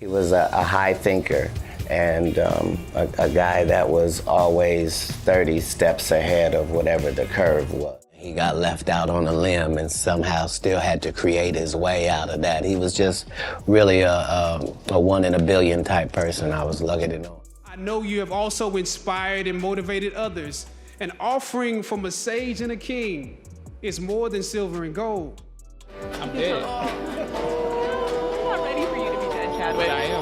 He was a high thinker and a guy that was always 30 steps ahead of whatever the curve was. He got left out on a limb and somehow still had to create his way out of that. He was just really a one in a billion type person. I was lucky to know. I know you have also inspired and motivated others. An offering from a sage and a king is more than silver and gold. I'm dead. I'm not ready for you to be dead, Chadwick. But I am.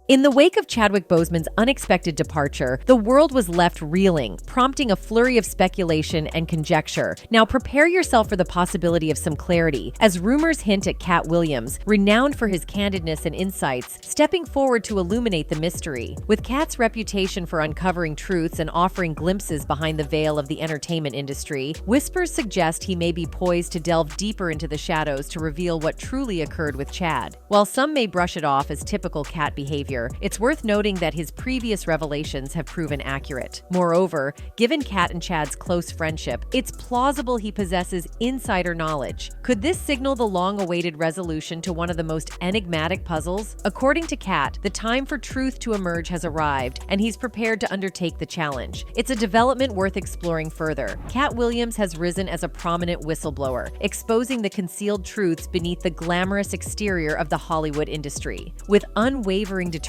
In the wake of Chadwick Boseman's unexpected departure, the world was left reeling, prompting a flurry of speculation and conjecture. Now prepare yourself for the possibility of some clarity, as rumors hint at Katt Williams, renowned for his candidness and insights, stepping forward to illuminate the mystery. With Katt's reputation for uncovering truths and offering glimpses behind the veil of the entertainment industry, whispers suggest he may be poised to delve deeper into the shadows to reveal what truly occurred with Chad. While some may brush it off as typical Katt behavior, it's worth noting that his previous revelations have proven accurate. Moreover, given Katt and Chad's close friendship, it's plausible he possesses insider knowledge. Could this signal the long-awaited resolution to one of the most enigmatic puzzles? According to Katt, the time for truth to emerge has arrived, and he's prepared to undertake the challenge. It's a development worth exploring further. Katt Williams has risen as a prominent whistleblower, exposing the concealed truths beneath the glamorous exterior of the Hollywood industry. With unwavering determination,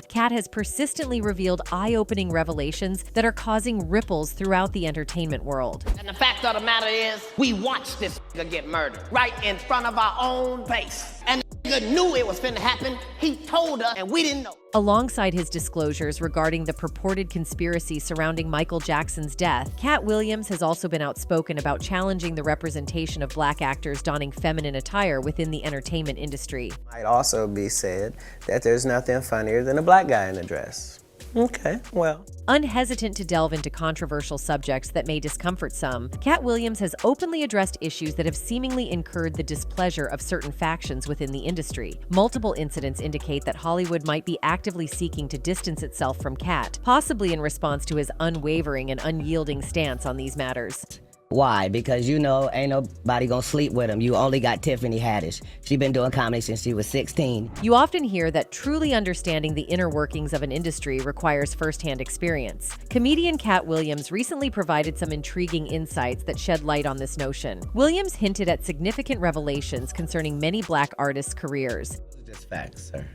Katt has persistently revealed eye-opening revelations that are causing ripples throughout the entertainment world. And the fact of the matter is, we watched this nigga get murdered right in front of our own face. And the nigga knew it was finna happen. He told us, and we didn't know. Alongside his disclosures regarding the purported conspiracy surrounding Michael Jackson's death, Katt Williams has also been outspoken about challenging the representation of black actors donning feminine attire within the entertainment industry. Might also be said that there's nothing funnier than a black guy in a dress. Okay, well. Unhesitant to delve into controversial subjects that may discomfort some, Katt Williams has openly addressed issues that have seemingly incurred the displeasure of certain factions within the industry. Multiple incidents indicate that Hollywood might be actively seeking to distance itself from Katt, possibly in response to his unwavering and unyielding stance on these matters. Why? Because you know ain't nobody gonna sleep with him. You only got Tiffany Haddish. She been doing comedy since she was 16. You often hear that truly understanding the inner workings of an industry requires firsthand experience. Comedian Katt Williams recently provided some intriguing insights that shed light on this notion. Williams hinted at significant revelations concerning many black artists' careers. Just facts, sir.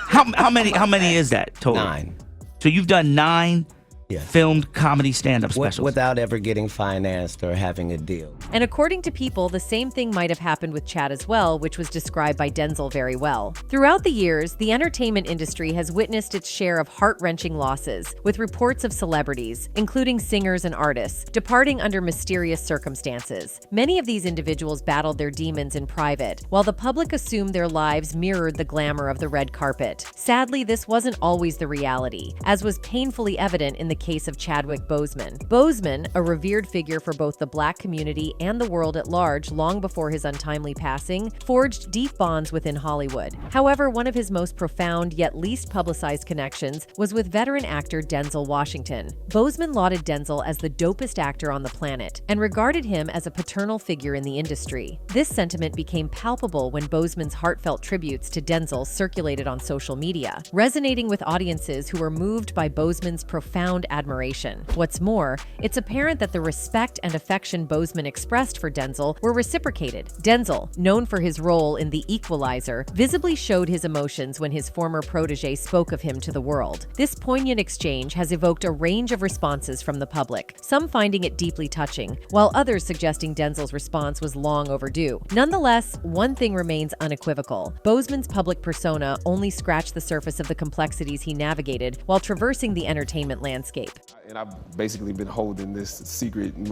How many is that total? 9. So you've done 9 Yes. filmed comedy stand-up specials. Without ever getting financed or having a deal. And according to People, the same thing might have happened with Chad as well, which was described by Denzel very well. Throughout the years, the entertainment industry has witnessed its share of heart-wrenching losses, with reports of celebrities, including singers and artists, departing under mysterious circumstances. Many of these individuals battled their demons in private, while the public assumed their lives mirrored the glamour of the red carpet. Sadly, this wasn't always the reality, as was painfully evident in the case of Chadwick Boseman. Boseman, a revered figure for both the black community and the world at large long before his untimely passing, forged deep bonds within Hollywood. However, one of his most profound yet least publicized connections was with veteran actor Denzel Washington. Boseman lauded Denzel as the dopest actor on the planet and regarded him as a paternal figure in the industry. This sentiment became palpable when Boseman's heartfelt tributes to Denzel circulated on social media, resonating with audiences who were moved by Boseman's profound admiration. What's more, it's apparent that the respect and affection Boseman expressed for Denzel were reciprocated. Denzel, known for his role in The Equalizer, visibly showed his emotions when his former protege spoke of him to the world. This poignant exchange has evoked a range of responses from the public, some finding it deeply touching, while others suggesting Denzel's response was long overdue. Nonetheless, one thing remains unequivocal. Boseman's public persona only scratched the surface of the complexities he navigated while traversing the entertainment landscape. And I've basically been holding this secret in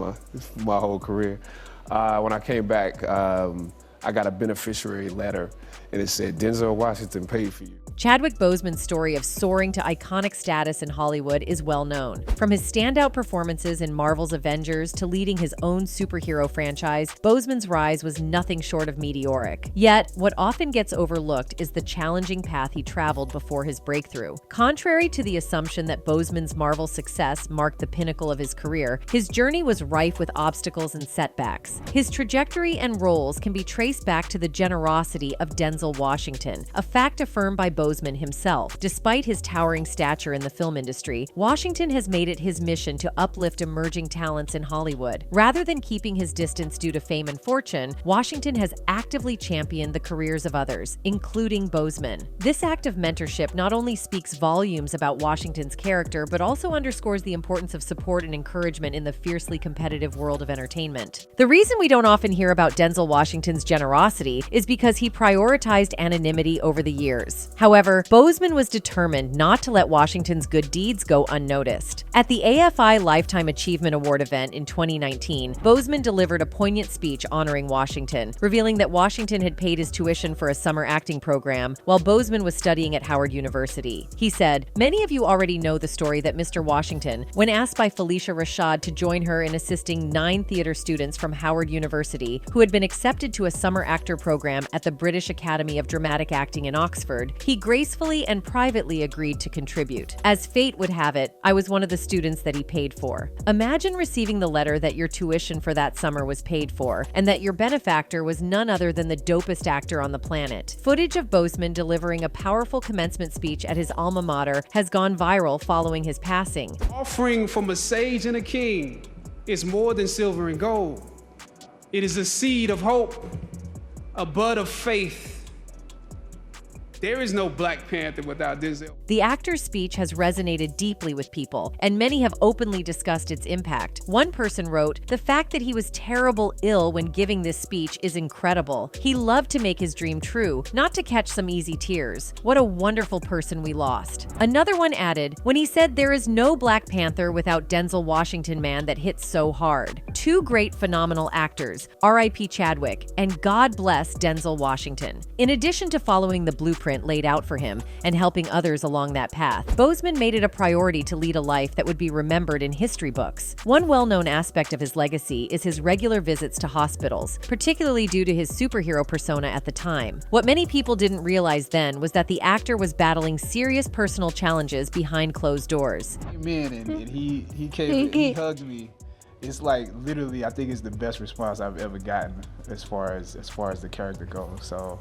my whole career. When I came back, I got a beneficiary letter, and it said, Denzel Washington paid for you. Chadwick Boseman's story of soaring to iconic status in Hollywood is well known. From his standout performances in Marvel's Avengers to leading his own superhero franchise, Boseman's rise was nothing short of meteoric. Yet, what often gets overlooked is the challenging path he traveled before his breakthrough. Contrary to the assumption that Boseman's Marvel success marked the pinnacle of his career, his journey was rife with obstacles and setbacks. His trajectory and roles can be traced back to the generosity of Denzel Denzel Washington, a fact affirmed by Boseman himself. Despite his towering stature in the film industry, Washington has made it his mission to uplift emerging talents in Hollywood. Rather than keeping his distance due to fame and fortune, Washington has actively championed the careers of others, including Boseman. This act of mentorship not only speaks volumes about Washington's character, but also underscores the importance of support and encouragement in the fiercely competitive world of entertainment. The reason we don't often hear about Denzel Washington's generosity is because he prioritized anonymity over the years. However, Boseman was determined not to let Washington's good deeds go unnoticed. At the AFI Lifetime Achievement Award event in 2019, Boseman delivered a poignant speech honoring Washington, revealing that Washington had paid his tuition for a summer acting program while Boseman was studying at Howard University. He said, "Many of you already know the story that Mr. Washington, when asked by Phylicia Rashad to join her in assisting 9 theater students from Howard University who had been accepted to a summer actor program at the British Academy of Dramatic Acting in Oxford, he gracefully and privately agreed to contribute. As fate would have it, I was one of the students that he paid for. Imagine receiving the letter that your tuition for that summer was paid for, and that your benefactor was none other than the dopest actor on the planet." Footage of Boseman delivering a powerful commencement speech at his alma mater has gone viral following his passing. Offering from a sage and a king is more than silver and gold. It is a seed of hope, a bud of faith. There is no Black Panther without Denzel. The actor's speech has resonated deeply with people, and many have openly discussed its impact. One person wrote, "The fact that he was terrible ill when giving this speech is incredible. He loved to make his dream true, not to catch some easy tears. What a wonderful person we lost." Another one added, "When he said there is no Black Panther without Denzel Washington, man, that hits so hard. Two great phenomenal actors, R.I.P. Chadwick, and God bless Denzel Washington." In addition to following the blueprint laid out for him and helping others along that path, Boseman made it a priority to lead a life that would be remembered in history books. One well-known aspect of his legacy is his regular visits to hospitals, particularly due to his superhero persona at the time. What many people didn't realize then was that the actor was battling serious personal challenges behind closed doors. He came in and he came, he hugged me. It's like literally, I think it's the best response I've ever gotten as far as the character goes. So,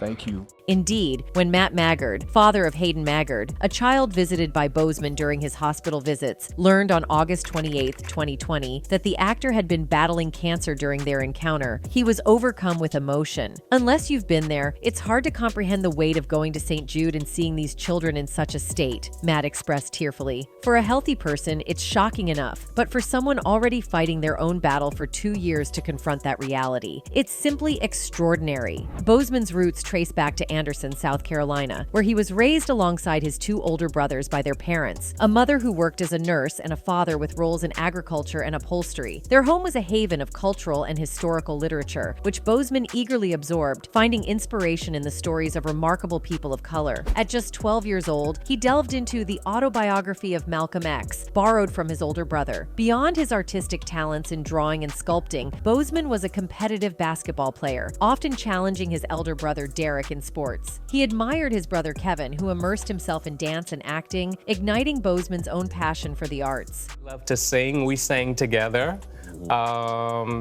thank you. Indeed, when Matt Maggard, father of Hayden Maggard, a child visited by Boseman during his hospital visits, learned on August 28, 2020, that the actor had been battling cancer during their encounter, he was overcome with emotion. Unless you've been there, it's hard to comprehend the weight of going to St. Jude and seeing these children in such a state, Matt expressed tearfully. For a healthy person, it's shocking enough, but for someone already fighting their own battle for 2 years to confront that reality, it's simply extraordinary. Boseman's roots trace back to Anderson, South Carolina, where he was raised alongside his 2 older brothers by their parents, a mother who worked as a nurse and a father with roles in agriculture and upholstery. Their home was a haven of cultural and historical literature, which Boseman eagerly absorbed, finding inspiration in the stories of remarkable people of color. At just 12 years old, he delved into the autobiography of Malcolm X, borrowed from his older brother. Beyond his artistic talents in drawing and sculpting, Boseman was a competitive basketball player, often challenging his elder brother Derek in sports. He admired his brother Kevin, who immersed himself in dance and acting, igniting Boseman's own passion for the arts. He loved to sing. We sang together.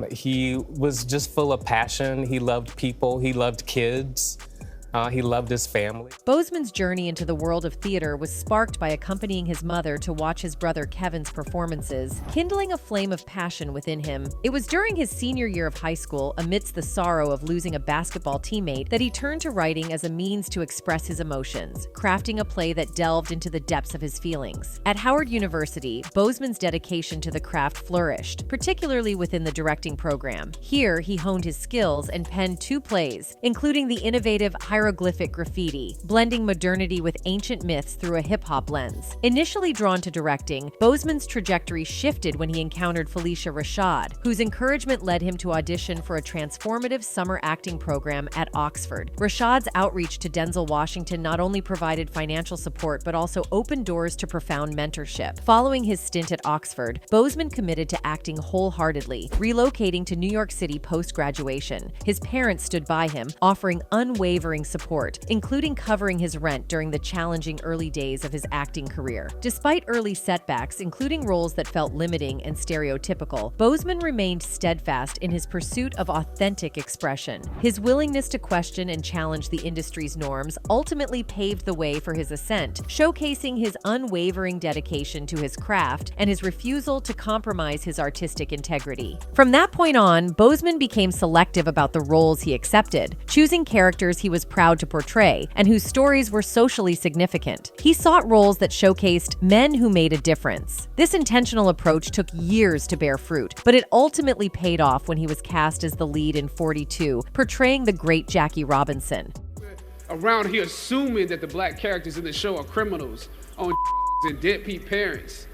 He was just full of passion. He loved people. He loved kids. He loved his family. Boseman's journey into the world of theater was sparked by accompanying his mother to watch his brother Kevin's performances, kindling a flame of passion within him. It was during his senior year of high school, amidst the sorrow of losing a basketball teammate, that he turned to writing as a means to express his emotions, crafting a play that delved into the depths of his feelings. At Howard University, Boseman's dedication to the craft flourished, particularly within the directing program. Here, he honed his skills and penned 2 plays, including the innovative hieroglyphic graffiti, blending modernity with ancient myths through a hip-hop lens. Initially drawn to directing, Boseman's trajectory shifted when he encountered Phylicia Rashad, whose encouragement led him to audition for a transformative summer acting program at Oxford. Rashad's outreach to Denzel Washington not only provided financial support but also opened doors to profound mentorship. Following his stint at Oxford, Boseman committed to acting wholeheartedly, relocating to New York City post-graduation. His parents stood by him, offering unwavering support support, including covering his rent during the challenging early days of his acting career. Despite early setbacks, including roles that felt limiting and stereotypical, Boseman remained steadfast in his pursuit of authentic expression. His willingness to question and challenge the industry's norms ultimately paved the way for his ascent, showcasing his unwavering dedication to his craft and his refusal to compromise his artistic integrity. From that point on, Boseman became selective about the roles he accepted, choosing characters he was proud to portray and whose stories were socially significant. He sought roles that showcased men who made a difference. This intentional approach took years to bear fruit, but it ultimately paid off when he was cast as the lead in 42, portraying the great Jackie Robinson. Around here assuming that the black characters in the show are criminals on and deadbeat parents,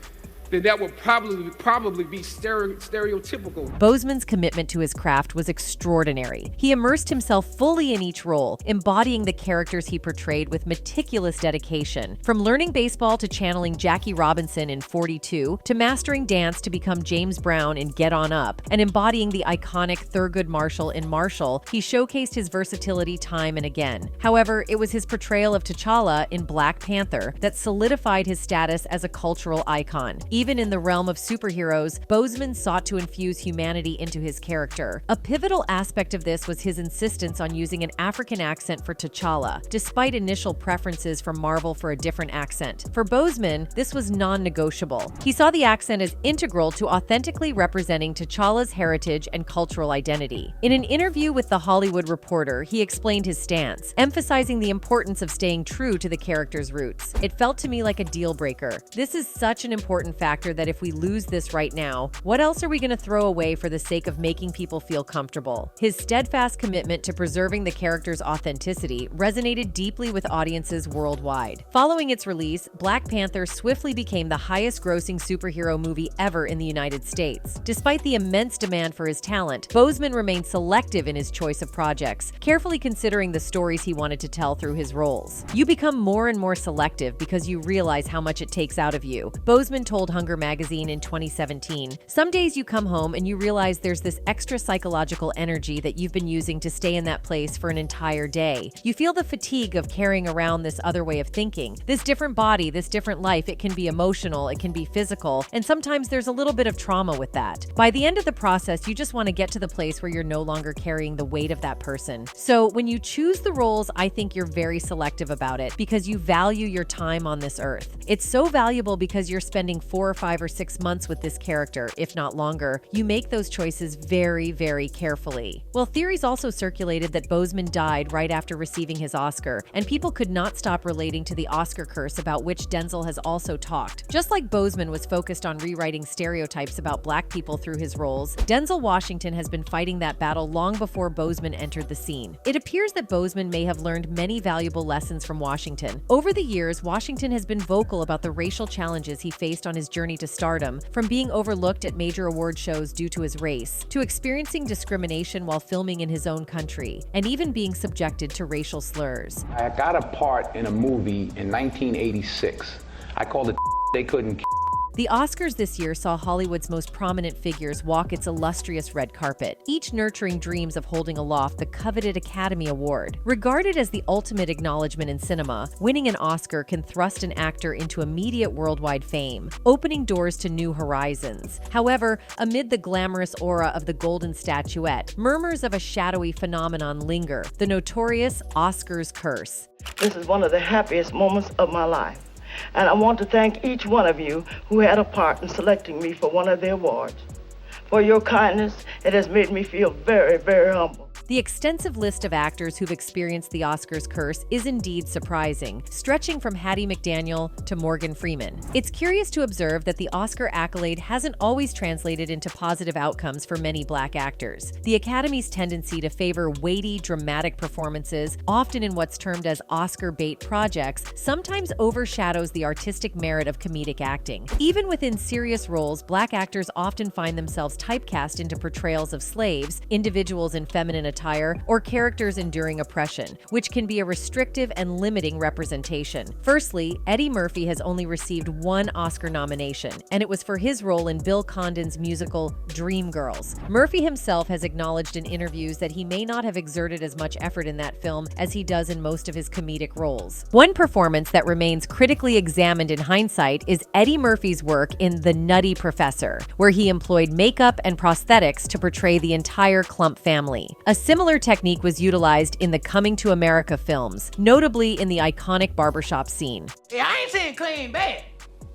then that would probably be stereotypical. Boseman's commitment to his craft was extraordinary. He immersed himself fully in each role, embodying the characters he portrayed with meticulous dedication. From learning baseball to channeling Jackie Robinson in 42, to mastering dance to become James Brown in Get On Up, and embodying the iconic Thurgood Marshall in Marshall, he showcased his versatility time and again. However, it was his portrayal of T'Challa in Black Panther that solidified his status as a cultural icon. Even in the realm of superheroes, Boseman sought to infuse humanity into his character. A pivotal aspect of this was his insistence on using an African accent for T'Challa, despite initial preferences from Marvel for a different accent. For Boseman, this was non-negotiable. He saw the accent as integral to authentically representing T'Challa's heritage and cultural identity. In an interview with The Hollywood Reporter, he explained his stance, emphasizing the importance of staying true to the character's roots. "It felt to me like a deal breaker. This is such an important factor that if we lose this right now, what else are we going to throw away for the sake of making people feel comfortable?" His steadfast commitment to preserving the character's authenticity resonated deeply with audiences worldwide. Following its release, Black Panther swiftly became the highest-grossing superhero movie ever in the United States. Despite the immense demand for his talent, Boseman remained selective in his choice of projects, carefully considering the stories he wanted to tell through his roles. "You become more and more selective because you realize how much it takes out of you," Boseman told Hunger magazine in 2017. "Some days you come home and you realize there's this extra psychological energy that you've been using to stay in that place for an entire day. You feel the fatigue of carrying around this other way of thinking, this different body, this different life. It can be emotional, it can be physical, and sometimes there's a little bit of trauma with that. By the end of the process, you just want to get to the place where you're no longer carrying the weight of that person. So when you choose the roles, I think you're very selective about it because you value your time on this earth. It's so valuable because you're spending 4 or 5 or 6 months with this character, if not longer. You make those choices very, very carefully." Well, theories also circulated that Boseman died right after receiving his Oscar, and people could not stop relating to the Oscar curse about which Denzel has also talked. Just like Boseman was focused on rewriting stereotypes about Black people through his roles, Denzel Washington has been fighting that battle long before Boseman entered the scene. It appears that Boseman may have learned many valuable lessons from Washington. Over the years, Washington has been vocal about the racial challenges he faced on his journey to stardom, from being overlooked at major award shows due to his race, to experiencing discrimination while filming in his own country, and even being subjected to racial slurs. I got a part in a movie in 1986. I called it They Couldn't. The Oscars this year saw Hollywood's most prominent figures walk its illustrious red carpet, each nurturing dreams of holding aloft the coveted Academy Award. Regarded as the ultimate acknowledgement in cinema, winning an Oscar can thrust an actor into immediate worldwide fame, opening doors to new horizons. However, amid the glamorous aura of the golden statuette, murmurs of a shadowy phenomenon linger, the notorious Oscars curse. "This is one of the happiest moments of my life. And I want to thank each one of you who had a part in selecting me for one of the awards. For your kindness, it has made me feel very, very humble." The extensive list of actors who've experienced the Oscars curse is indeed surprising, stretching from Hattie McDaniel to Morgan Freeman. It's curious to observe that the Oscar accolade hasn't always translated into positive outcomes for many Black actors. The Academy's tendency to favor weighty, dramatic performances, often in what's termed as Oscar bait projects, sometimes overshadows the artistic merit of comedic acting. Even within serious roles, Black actors often find themselves typecast into portrayals of slaves, individuals in feminine attire, or characters enduring oppression, which can be a restrictive and limiting representation. Firstly, Eddie Murphy has only received one Oscar nomination, and it was for his role in Bill Condon's musical Dreamgirls. Murphy himself has acknowledged in interviews that he may not have exerted as much effort in that film as he does in most of his comedic roles. One performance that remains critically examined in hindsight is Eddie Murphy's work in The Nutty Professor, where he employed makeup and prosthetics to portray the entire Clump family. A similar technique was utilized in the Coming to America films, notably in the iconic barbershop scene. Hey, I ain't saying Clay ain't bad.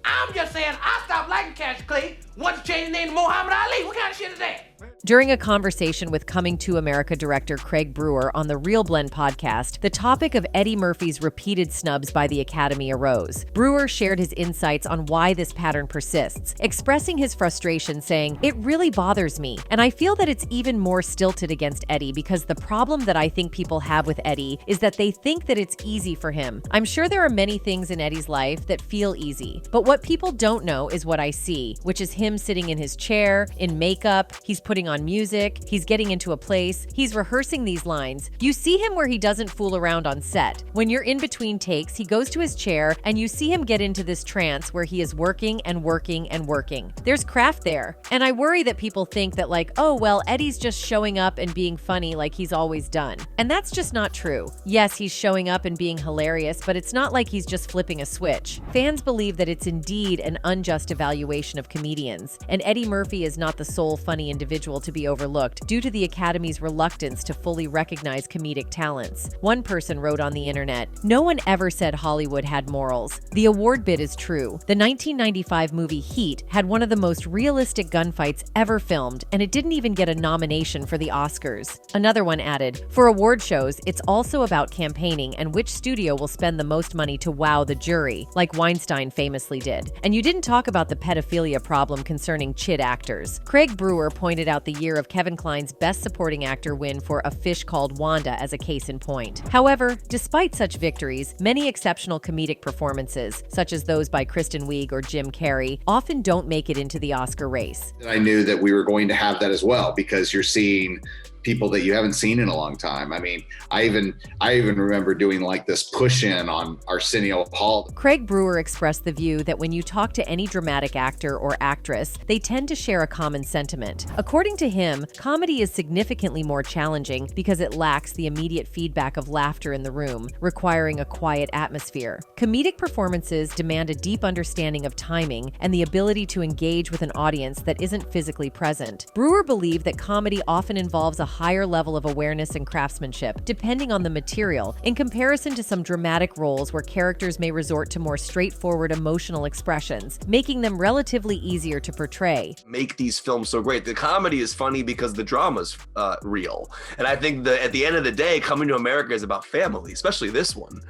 I'm just saying I stopped liking Cassius Clay once he changed his name to Muhammad Ali. What kind of shit is that? During a conversation with Coming to America director Craig Brewer on the Real Blend podcast, the topic of Eddie Murphy's repeated snubs by the Academy arose. Brewer shared his insights on why this pattern persists, expressing his frustration, saying, "It really bothers me, and I feel that it's even more stilted against Eddie because the problem that I think people have with Eddie is that they think that it's easy for him. I'm sure there are many things in Eddie's life that feel easy, but what people don't know is what I see, which is him sitting in his chair, in makeup, he's putting on music, he's getting into a place, he's rehearsing these lines. You see him where he doesn't fool around on set. When you're in between takes, he goes to his chair and you see him get into this trance where he is working and working and working. There's craft there. And I worry that people think that like, oh, well, Eddie's just showing up and being funny like he's always done. And that's just not true. Yes, he's showing up and being hilarious, but it's not like he's just flipping a switch. Fans believe that it's indeed an unjust evaluation of comedians, and Eddie Murphy is not the sole funny individual to be overlooked due to the Academy's reluctance to fully recognize comedic talents. One person wrote on the internet, "No one ever said Hollywood had morals. The award bid is true. The 1995 movie Heat had one of the most realistic gunfights ever filmed, and it didn't even get a nomination for the Oscars." Another one added, "For award shows, it's also about campaigning and which studio will spend the most money to wow the jury, like Weinstein famously did. And you didn't talk about the pedophilia problem concerning chid actors." Craig Brewer pointed out the year of Kevin Kline's Best Supporting Actor win for A Fish Called Wanda as a case in point. However, despite such victories, many exceptional comedic performances, such as those by Kristen Wiig or Jim Carrey, often don't make it into the Oscar race. I knew that we were going to have that as well, because you're seeing people that you haven't seen in a long time. I mean, I even remember doing like this push-in on Arsenio Hall. Craig Brewer expressed the view that when you talk to any dramatic actor or actress, they tend to share a common sentiment. According to him, comedy is significantly more challenging because it lacks the immediate feedback of laughter in the room, requiring a quiet atmosphere. Comedic performances demand a deep understanding of timing and the ability to engage with an audience that isn't physically present. Brewer believed that comedy often involves a higher level of awareness and craftsmanship, depending on the material, in comparison to some dramatic roles where characters may resort to more straightforward emotional expressions, making them relatively easier to portray. Make these films so great. The comedy is funny because the drama's real. And I think that at the end of the day, Coming to America is about family, especially this one,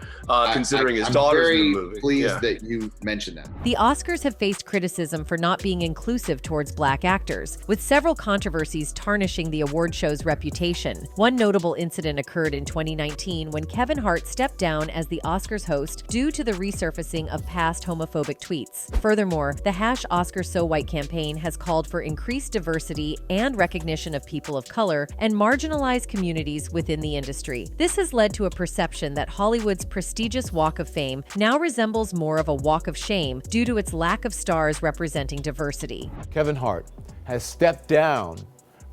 considering his daughter's in the movie. I'm very pleased that you mentioned that. The Oscars have faced criticism for not being inclusive towards Black actors, with several controversies tarnishing the award show's reputation. One notable incident occurred in 2019 when Kevin Hart stepped down as the Oscars host due to the resurfacing of past homophobic tweets. Furthermore, the #OscarsSoWhite campaign has called for increased diversity and recognition of people of color and marginalized communities within the industry. This has led to a perception that Hollywood's prestigious Walk of Fame now resembles more of a walk of shame due to its lack of stars representing diversity. Kevin Hart has stepped down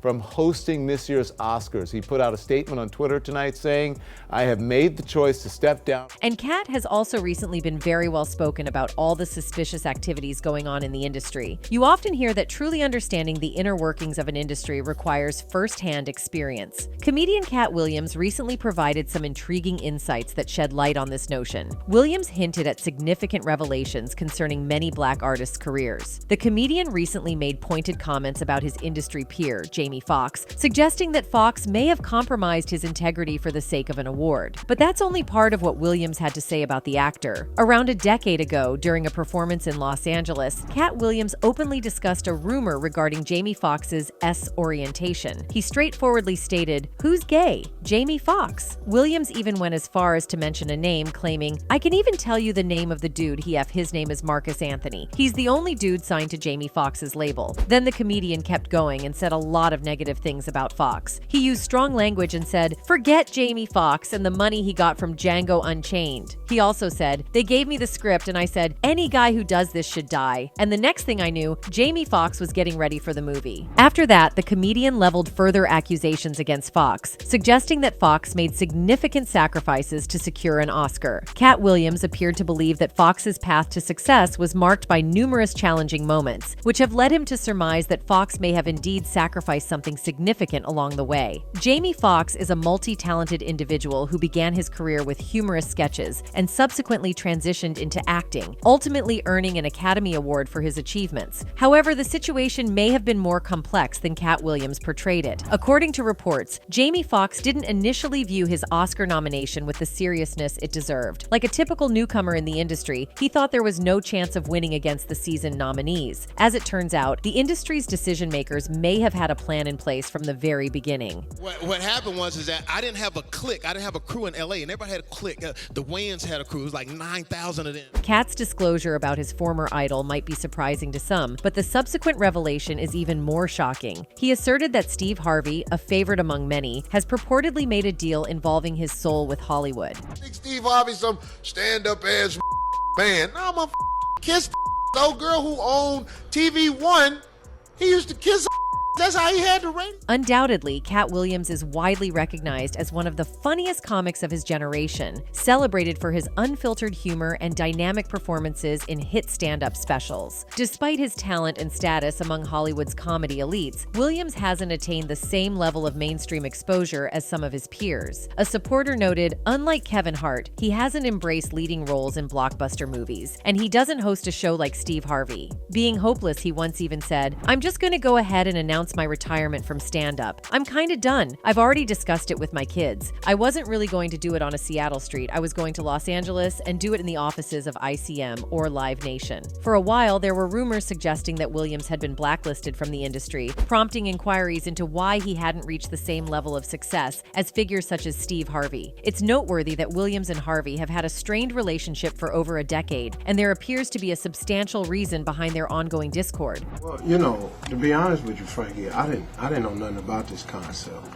from hosting this year's Oscars. He put out a statement on Twitter tonight saying, "I have made the choice to step down." And Katt has also recently been very well spoken about all the suspicious activities going on in the industry. You often hear that truly understanding the inner workings of an industry requires first-hand experience. Comedian Katt Williams recently provided some intriguing insights that shed light on this notion. Williams hinted at significant revelations concerning many Black artists' careers. The comedian recently made pointed comments about his industry peer, Jamie Foxx, suggesting that Foxx may have compromised his integrity for the sake of an award. But that's only part of what Williams had to say about the actor. Around a decade ago, during a performance in Los Angeles, Katt Williams openly discussed a rumor regarding Jamie Foxx's S orientation. He straightforwardly stated, "Who's gay? Jamie Foxx." Williams even went as far as to mention a name, claiming, "I can even tell you the name of the dude. His name is Marcus Anthony. He's the only dude signed to Jamie Foxx's label." Then the comedian kept going and said a lot of negative things about Foxx. He used strong language and said, "Forget Jamie Foxx and the money he got from Django Unchained." He also said, "They gave me the script and I said, any guy who does this should die." And the next thing I knew, Jamie Foxx was getting ready for the movie. After that, the comedian leveled further accusations against Foxx, suggesting that Foxx made significant sacrifices to secure an Oscar. Katt Williams appeared to believe that Foxx's path to success was marked by numerous challenging moments, which have led him to surmise that Foxx may have indeed sacrificed something significant along the way. Jamie Foxx is a multi-talented individual who began his career with humorous sketches and subsequently transitioned into acting, ultimately earning an Academy Award for his achievements. However, the situation may have been more complex than Katt Williams portrayed it. According to reports, Jamie Foxx didn't initially view his Oscar nomination with the seriousness it deserved. Like a typical newcomer in the industry, he thought there was no chance of winning against the seasoned nominees. As it turns out, the industry's decision makers may have had a plan in place from the very beginning. What happened was that I didn't have a clique. I didn't have a crew in LA, and everybody had a clique. The Wayans had a crew. It was like 9,000 of them. Katt's disclosure about his former idol might be surprising to some, but the subsequent revelation is even more shocking. He asserted that Steve Harvey, a favorite among many, has purportedly made a deal involving his soul with Hollywood. I think Steve Harvey's some stand-up ass man. No, I'm a kiss the old girl who owned TV One. He used to kiss. That's how he had the rating. Undoubtedly, Katt Williams is widely recognized as one of the funniest comics of his generation, celebrated for his unfiltered humor and dynamic performances in hit stand-up specials. Despite his talent and status among Hollywood's comedy elites, Williams hasn't attained the same level of mainstream exposure as some of his peers. A supporter noted, unlike Kevin Hart, he hasn't embraced leading roles in blockbuster movies, and he doesn't host a show like Steve Harvey. Being hopeless, he once even said, "I'm just going to go ahead and announce my retirement from stand-up. I'm kind of done. I've already discussed it with my kids. I wasn't really going to do it on a Seattle street. I was going to Los Angeles and do it in the offices of ICM or Live Nation." For a while, there were rumors suggesting that Williams had been blacklisted from the industry, prompting inquiries into why he hadn't reached the same level of success as figures such as Steve Harvey. It's noteworthy that Williams and Harvey have had a strained relationship for over a decade, and there appears to be a substantial reason behind their ongoing discord. Well, you know, to be honest with you, Frankie, I didn't know nothing about this concept.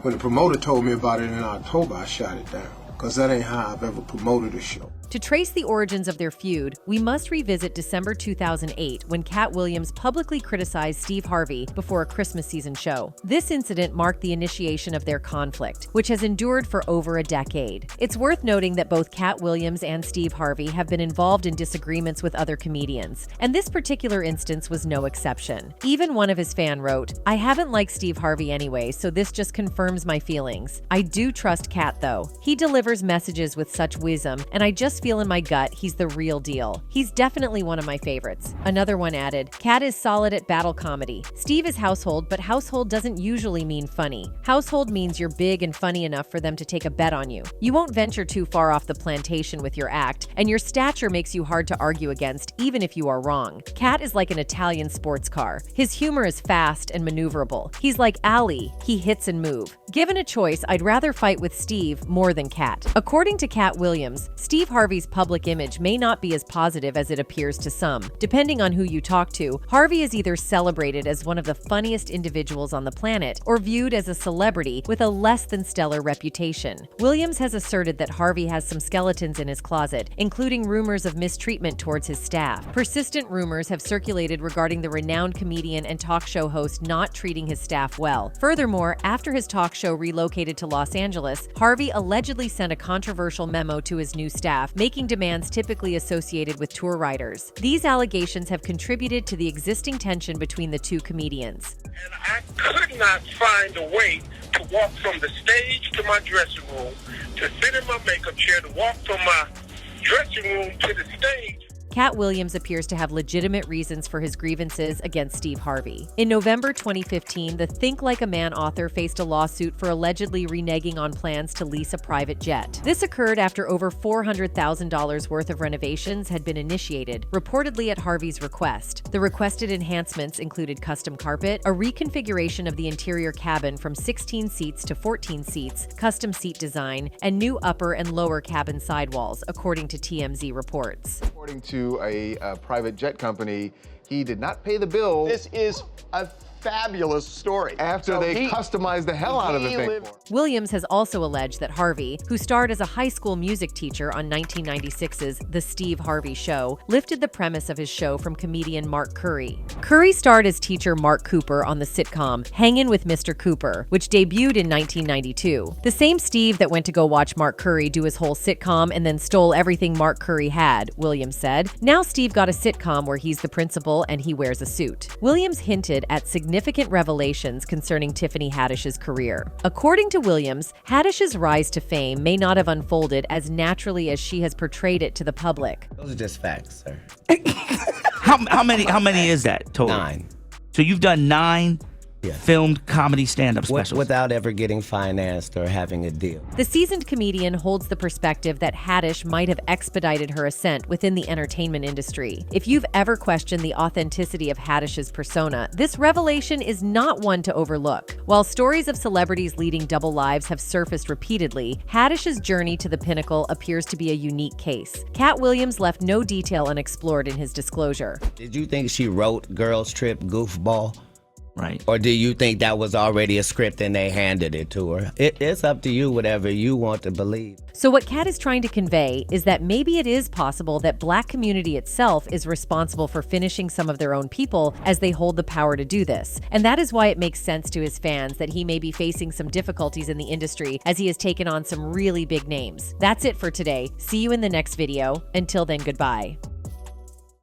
When the promoter told me about it in October, I shot it down, because that ain't how I've ever promoted a show. To trace the origins of their feud, we must revisit December 2008 when Katt Williams publicly criticized Steve Harvey before a Christmas season show. This incident marked the initiation of their conflict, which has endured for over a decade. It's worth noting that both Katt Williams and Steve Harvey have been involved in disagreements with other comedians, and this particular instance was no exception. Even one of his fans wrote, "I haven't liked Steve Harvey anyway, so this just confirms my feelings. I do trust Katt though. He delivers messages with such wisdom, and I just feel in my gut he's the real deal. He's definitely one of my favorites." Another one added, "Katt is solid at battle comedy. Steve is household, but household doesn't usually mean funny. Household means you're big and funny enough for them to take a bet on you. You won't venture too far off the plantation with your act, and your stature makes you hard to argue against, even if you are wrong. Katt is like an Italian sports car. His humor is fast and maneuverable. He's like Ali, he hits and move. Given a choice, I'd rather fight with Steve more than Katt." According to Katt Williams, Steve Harvey's public image may not be as positive as it appears to some. Depending on who you talk to, Harvey is either celebrated as one of the funniest individuals on the planet or viewed as a celebrity with a less than stellar reputation. Williams has asserted that Harvey has some skeletons in his closet, including rumors of mistreatment towards his staff. Persistent rumors have circulated regarding the renowned comedian and talk show host not treating his staff well. Furthermore, after his talk show relocated to Los Angeles, Harvey allegedly sent a controversial memo to his new staff, making demands typically associated with tour riders. These allegations have contributed to the existing tension between the two comedians. And I could not find a way to walk from the stage to my dressing room, to sit in my makeup chair, to walk from my dressing room to the stage. Katt Williams appears to have legitimate reasons for his grievances against Steve Harvey. In November 2015, the Think Like a Man author faced a lawsuit for allegedly reneging on plans to lease a private jet. This occurred after over $400,000 worth of renovations had been initiated, reportedly at Harvey's request. The requested enhancements included custom carpet, a reconfiguration of the interior cabin from 16 seats to 14 seats, custom seat design, and new upper and lower cabin sidewalls, according to TMZ reports. According to a private jet company, he did not pay the bill. This is a fabulous story. After they customized the hell out of the thing. Williams has also alleged that Harvey, who starred as a high school music teacher on 1996's The Steve Harvey Show, lifted the premise of his show from comedian Mark Curry. Curry starred as teacher Mark Cooper on the sitcom Hangin' with Mr. Cooper, which debuted in 1992. The same Steve that went to go watch Mark Curry do his whole sitcom and then stole everything Mark Curry had, Williams said. Now Steve got a sitcom where he's the principal and he wears a suit. Williams hinted at significant revelations concerning Tiffany Haddish's career. According to Williams, Haddish's rise to fame may not have unfolded as naturally as she has portrayed it to the public. Those are just facts, sir. How many is that total? 9. So you've done 9 Yes. filmed comedy stand-up specials. Without ever getting financed or having a deal. The seasoned comedian holds the perspective that Haddish might have expedited her ascent within the entertainment industry. If you've ever questioned the authenticity of Haddish's persona, this revelation is not one to overlook. While stories of celebrities leading double lives have surfaced repeatedly, Haddish's journey to the pinnacle appears to be a unique case. Katt Williams left no detail unexplored in his disclosure. Did you think she wrote Girls Trip Goofball? Right. Or do you think that was already a script and they handed it to her? It's up to you, whatever you want to believe. So what Katt is trying to convey is that maybe it is possible that Black community itself is responsible for finishing some of their own people as they hold the power to do this. And that is why it makes sense to his fans that he may be facing some difficulties in the industry as he has taken on some really big names. That's it for today. See you in the next video. Until then, goodbye.